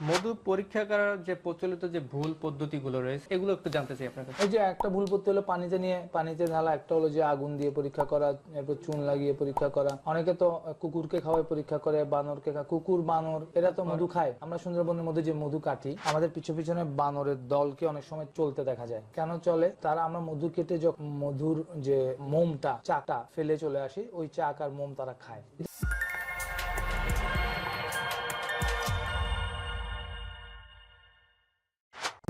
মধু পরীক্ষা করার যে প্রচলিত যে ভুল পদ্ধতিগুলো রয়েছে এগুলো একটু জানতে চাই আপনার কাছে। এই যে একটা ভুল করতে হলো পানিতে ঢালা, একটা হলো যে আগুন দিয়ে পরীক্ষা করা, এরপর চুন লাগিয়ে পরীক্ষা করা। অনেকে তো কুকুরকে খাওয়ায় পরীক্ষা করে, বানরকে কুকুর বানর এরা তো মধু খায়। আমরা সুন্দরবনের মধ্যে যে মধু কাটি, আমাদের পিছনে বানরের দলকে অনেক সময় চলতে দেখা যায়। কেন চলে? তারা আমরা মধু কেটে যখন মধুর যে মোমটা চাটা ফেলে চলে আসি, ওই চাক আর মোম তারা খায়।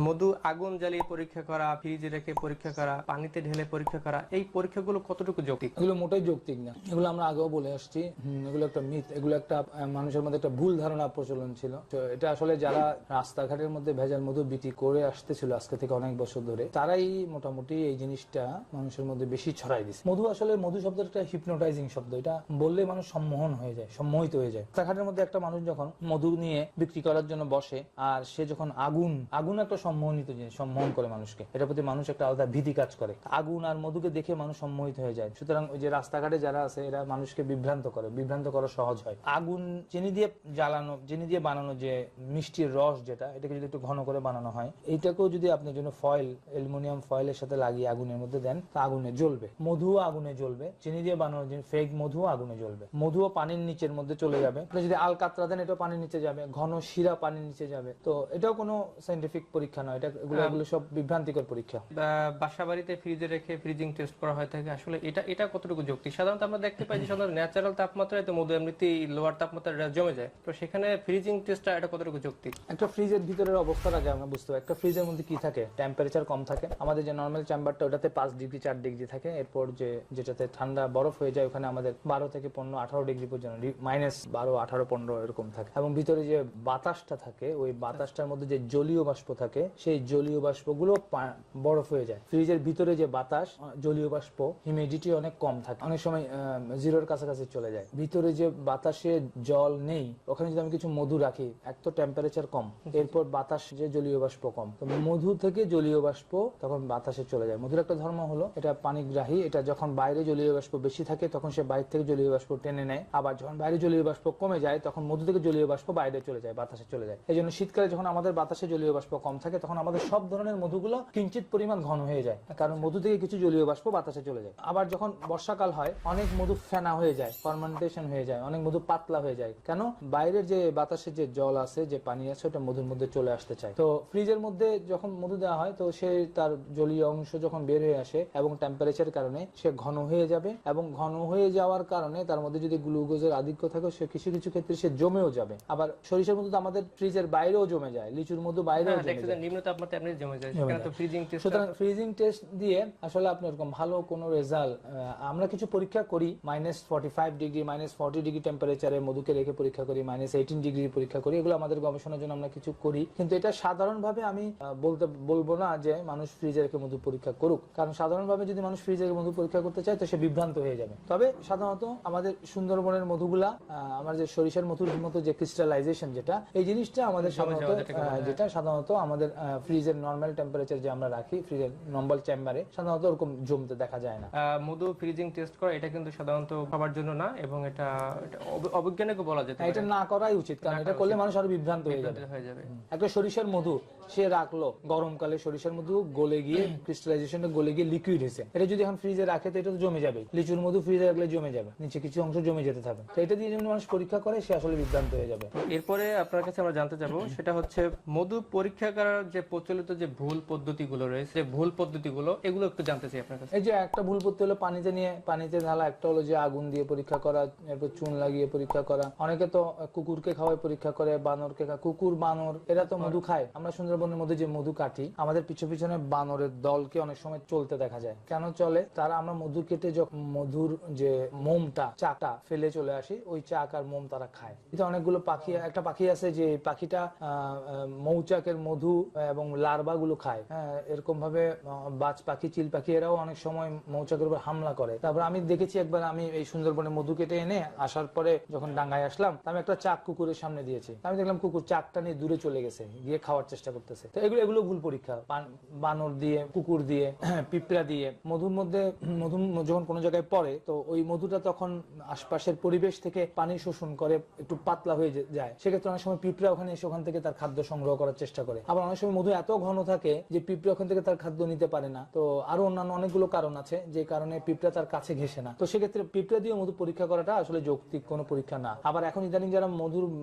মধু আগুন জ্বালিয়ে পরীক্ষা করা, ফ্রিজে রেখে পরীক্ষা করা, পানিতে ঢেলে পরীক্ষা করা, এই পরীক্ষাগুলো কতটুকু যৌক্তিক? এগুলো মোটেই যৌক্তিক না। এগুলো আমরা আগেও বলে আসছি। এগুলো একটা মিথ, এগুলো একটা মানুষের মধ্যে একটা ভুল ধারণা প্রচলন ছিল। তো এটা আসলে যারা রাস্তাঘাটের মধ্যে ভেজাল মধু বিক্রি করে আসতেছিল আজকে থেকে অনেক বছর ধরে, তারাই মোটামুটি এই জিনিসটা মানুষের মধ্যে বেশি ছড়াই দিচ্ছে। মধু আসলে মধু শব্দটা একটা হিপনোটাইজিং শব্দ। এটা বললে মানুষ সম্মোহন হয়ে যায়, সম্মোহিত হয়ে যায়। রাস্তাঘাটের মধ্যে একটা মানুষ যখন মধু নিয়ে বিক্রি করার জন্য বসে, আর সে যখন আগুন একটা সম্মোহিত জিনিস, সম্মোহন করে মানুষকে, এটার প্রতি মানুষ একটা আলাদা ভীতি কাজ করে। আগুন আর মধুকে দেখে মানুষ সম্মোহিত হয়ে যায়। সুতরাং ওই যে রাস্তাঘাটে যারা আছে এরা মানুষকে বিভ্রান্ত করা সহজ হয়। আগুন চিনি দিয়ে বানানো যে মিষ্টির রস, যেটা এটাকে যদি একটু ঘন করে বানানো হয়, এইটাকেও যদি আপনি জন্য অ্যালুমিনিয়াম ফয়েলের সাথে লাগিয়ে আগুনের মধ্যে দেন, তা আগুনে জ্বলবে। মধুও আগুনে জ্বলবে। চিনি দিয়ে বানানো যে ফেক মধুও আগুনে জ্বলবে। মধুও পানির নিচের মধ্যে চলে যাবে। আপনি যদি আলকাতরা দেন, এটাও পানির নিচে যাবে। ঘন শিরা পানির নিচে যাবে। তো এটাও কোনো সাইন্টিফিক পরীক্ষা নয়। এগুলো সব বিভ্রান্তিকর পরীক্ষা। বাসা বাড়িতে ফ্রিজে রেখে ফ্রিজিং টেস্ট করা হয় থাকে, আসলে এটা কতটুকু যৌক্তিক? সাধারণত আমরা দেখতে পাই যে সাধারণত ন্যাচারাল তাপমাত্রায় তো মধু এমনিতেই লোয়ার তাপমাত্রায় জমে যায়, তো সেখানে ফ্রিজিং টেস্টটা এটা কতটুকু যৌক্তিক? একটা ফ্রিজের ভিতরের অবস্থার আগে আমরা বুঝতে পারি। একটা ফ্রিজের মধ্যে কি থাকে? টেম্পারেচার কম থাকে। আমাদের যে নর্মাল চেম্বারটা, ওটাতে 5 ডিগ্রি 4 ডিগ্রি থাকে। এরপর যেটাতে ঠান্ডা বরফ হয়ে যায়, ওখানে আমাদের 12 থেকে 15 18 ডিগ্রি পর্যন্ত, -12 18 15 এরকম থাকে। এবং ভিতরে যে বাতাসটা থাকে, ওই বাতাসটার মধ্যে যে জলীয় বাষ্প থাকে, সেই জলীয় বাষ্পগুলো বরফ হয়ে যায়। ফ্রিজের ভিতরে যে বাতাস, জলীয় বাষ্প, হিউমিডিটি অনেক কম থাকে, অনেক সময় জিরোর কাছাকাছি চলে যায়। ভিতরে যে বাতাসে জল নেই, ওখানে যদি আমি কিছু মধু রাখি, এক তো টেম্পারেচার কম, এরপর বাতাস যে জলীয় বাষ্প কম, তো মধু থেকে জলীয় বাষ্প তখন বাতাসে চলে যায়। মধুর একটা ধর্ম হলো এটা পানিগ্রাহী। এটা যখন বাইরে জলীয় বাষ্প বেশি থাকে, তখন সে বাইরে থেকে জলীয় বাষ্প টেনে নেয়। আবার যখন বাইরে জলীয় বাষ্প কমে যায়, তখন মধু থেকে জলীয় বাষ্প বাইরে চলে যায়, বাতাসে চলে যায়। এই জন্য শীতকালে যখন আমাদের বাতাসে জলীয় বাষ্প কম থাকে, তখন আমাদের সব ধরনের মধুগুলো কিঞ্চিত পরিমাণ ঘন হয়ে যায়, কারণ মধু থেকে কিছু জলীয় বাষ্প বাতাসে চলে যায়। আবার যখন বর্ষাকাল হয়, অনেক মধু ফেনা হয়ে যায়, ফার্মেন্টেশন হয়ে যায়, অনেক মধু পাতলা হয়ে যায়। কেন? বাইরের যে বাতাসে যে জল আছে, যে পানি আছে, ওটা মধুর মধ্যে চলে আসতে চায়। তো ফ্রিজের মধ্যে যখন মধু দেওয়া হয়, তো সে তার জলীয় অংশ যখন বের হয়ে আসে এবং টেম্পারেচারের কারণে সে ঘন হয়ে যাবে, এবং ঘন হয়ে যাওয়ার কারণে তার মধ্যে যদি গ্লুকোজের আধিক্য থাকে, সে কিছু কিছু ক্ষেত্রে সে জমেও যাবে। আবার সরিষার মধু তো আমাদের ফ্রিজের বাইরেও জমে যায়, লিচুর মধু বাইরেও জমে যায়, নিম্ন তাপমাত্রায় এমনি জমে যায়। সেখানে তো ফ্রিজিং টেস্ট, সুতরাং ফ্রিজিং টেস্ট দিয়ে আসলে আপনি এরকম ভালো কোনো রেজাল্ট, আমরা কিছু পরীক্ষা করি -45 ডিগ্রি -40 ডিগ্রি টেম্পারেচারে মধুকে রেখে পরীক্ষা করি, -18 ডিগ্রি পরীক্ষা করি। এগুলো আমাদের গবেষণার জন্য আমরা কিছু করি, কিন্তু এটা সাধারণভাবে আমি বলবো না যে মানুষ ফ্রিজে রেখে মধু পরীক্ষা করুক, কারণ সাধারণভাবে যদি মানুষ ফ্রিজে রেখে মধু পরীক্ষা করতে চায়, তো সে বিভ্রান্ত হয়ে যাবে। তবে সাধারণত আমাদের সুন্দরবনের মধুগুলা, আমার যে সরিষার মধুর মতো যে ক্রিস্টালাইজেশন, যেটা এই জিনিসটা আমাদের সাধারণত আমাদের ফ্রিজের নরমাল টেম্পারেচার যে আমরা রাখি ফ্রিজের নর্মাল চেম্বারে, সাধারণত ওরকম জমতে দেখা যায় না। মধু ফ্রিজিং টেস্ট করা এটা কিন্তু সাধারণত সবার জন্য না, এবং এটা অবৈজ্ঞানিক বলা যেতে পারে। এটা না করাই উচিত, কারণ এটা করলে মানুষ আরো বিভ্রান্ত হয়ে যাবে। একটা সরিষার মধু সে রাখলো, গরমকালে সরিষার মধু গলে গিয়ে ক্রিস্টালাইজেশনটা গলে গিয়ে লিকুইড হয়েছে, এটা যদি এখন ফ্রিজে রাখে, তো এটা তো জমে যাবে। লিচুর মধু ফ্রিজে রাখলে জমে যাবে, নিচে কিছু অংশ জমে যেতে থাকবে। তো এটা দিয়ে যদি মানুষ পরীক্ষা করে, সে আসলে বিভ্রান্ত হয়ে যাবে। এরপরে আপনার কাছে আমরা জানতে চাবো, সেটা হচ্ছে মধু পরীক্ষা করার যে প্রচলিত যে ভুল পদ্ধতিগুলো রয়েছে, যে ভুল পদ্ধতিগুলো, এগুলো একটু জানতে চাই আপনার কাছে। এই যে একটা ভুল করতে হলো পানিতে ঢালা, একটা হলো যে আগুন দিয়ে পরীক্ষা করা, এরপর চুন লাগিয়ে পরীক্ষা করা। অনেকে তো কুকুরকে খাওয়ায় পরীক্ষা করে, বানরকে কুকুর বানর এরা তো মধু খায়। আমরা সুন্দরবনের মধ্যে যে মধু কাটি, আমাদের পিছনে বানরের দলকে অনেক সময় চলতে দেখা যায়। কেন চলে? তারা আমরা মধু কেটে যখন মধুর যে মোমটা চাটা ফেলে চলে আসি, ওই চাক আর মোম তারা খায়। এটা অনেকগুলো পাখি, একটা পাখি আছে যে পাখিটা মৌচাকের মধু এবং লার্ভা গুলো খায়। হ্যাঁ, এরকম ভাবে বাজ পাখি, চিল পাখি এরাও অনেক সময় মৌচাকের উপর হামলা করে। তারপর আমি দেখেছি একবার, আমি এই সুন্দরবনে মধু কেটে এনে আসার পরে যখন ডাঙ্গায় আসলাম, আমি একটা চাক কুকুরের সামনে দিয়েছি। আমি দেখলাম কুকুর চাকটা নিয়ে দূরে চলে গেছে, গিয়ে খাওয়ার চেষ্টা করতেছে। তো এগুলো ভুল পরীক্ষা। বানর দিয়ে, কুকুর দিয়ে, পিঁপড়া দিয়ে মধুর মধ্যে মধু যখন কোনো জায়গায় পড়ে, তো ওই মধুটা তখন আশপাশের পরিবেশ থেকে পানি শোষণ করে একটু পাতলা হয়ে যায়। সেক্ষেত্রে অনেক সময় পিঁপড়া ওখানে এসে ওখান থেকে তার খাদ্য সংগ্রহ করার চেষ্টা করে। আবার অনেক সময় মধু এত ঘন থাকে যে পিঁপড়া ওখান থেকে তার খাদ্য নিতে পারে না। তো আরো অন্যান্য অনেকগুলো কারণ আছে যে কারণে পিঁপড়া তার কাছে ঘেসে না। তো সেক্ষেত্রে পিঁপড়া দিয়ে মধু পরীক্ষা করাটা আসলে যৌক্তিক কোনো পরীক্ষা না। আবার এখন ইদানিং যারা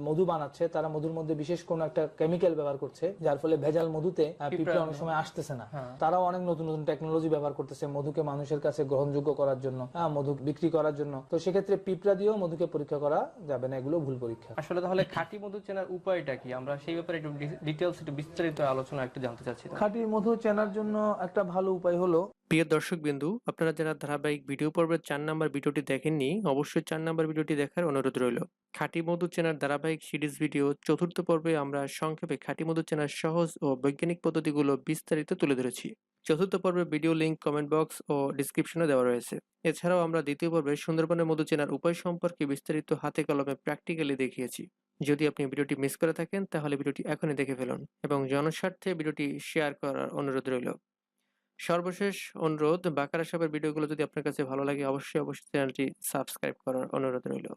মধু বানাচ্ছে, তারা মধুর মধ্যে বিশেষ কোনো একটা কেমিক্যাল ব্যবহার করছে, যার ফলে ভেজাল মধুতে পিঁপড়া অনেক সময় আসতেছে না। তারাও অনেক নতুন নতুন টেকনোলজি ব্যবহার করতেছে মধুকে মানুষের কাছে গ্রহণযোগ্য করার জন্য, মধু বিক্রি করার জন্য। তো সেক্ষেত্রে পিঁপড়া দিয়েও মধুকে পরীক্ষা করা যাবে না, এগুলো ভুল পরীক্ষা। আসলে তাহলে খাঁটি মধু চেনার উপায়টা কি, আমরা সেই ব্যাপারে একটু ডিটেইলস, একটু বিস্তারিত আলোচনা একটু জানতে চাচ্ছি। খাঁটি মধু চেনার জন্য একটা ভালো উপায় হলো, প্রিয় দর্শক বিন্দু, আপনারা যারা ধারাবাহিক ভিডিও পর্বের 4 নাম্বার ভিডিওটি দেখেননি, অবশ্যই 4 নাম্বার ভিডিওটি দেখার অনুরোধ রইল। খাঁটি মধু চেনার ধারাবাহিক সিরিজ ভিডিও 4র্থ পর্বে আমরা সংক্ষেপে খাঁটি মধু চেনার সহজ ও বৈজ্ঞানিক পদ্ধতিগুলো বিস্তারিত তুলে ধরেছি। 4র্থ পর্বের ভিডিও লিংক কমেন্ট বক্স ও ডিসক্রিপশনে দেওয়া রয়েছে। এছাড়াও আমরা 2য় পর্বে সুন্দরবনের মধু চেনার উপায় সম্পর্কে বিস্তারিত হাতে কলমে প্র্যাকটিক্যালি দেখিয়েছি। যদি আপনি ভিডিওটি মিস করে থাকেন তাহলে ভিডিওটি এখনই দেখে ফেলুন এবং জনস্বার্থে ভিডিওটি শেয়ার করার অনুরোধ রইল। সর্বশেষ অনুরোধ, বাকারা সাহেবের ভিডিওগুলো যদি আপনার কাছে ভালো লাগে অবশ্যই চ্যানেলটি সাবস্ক্রাইব করার অনুরোধ রইল।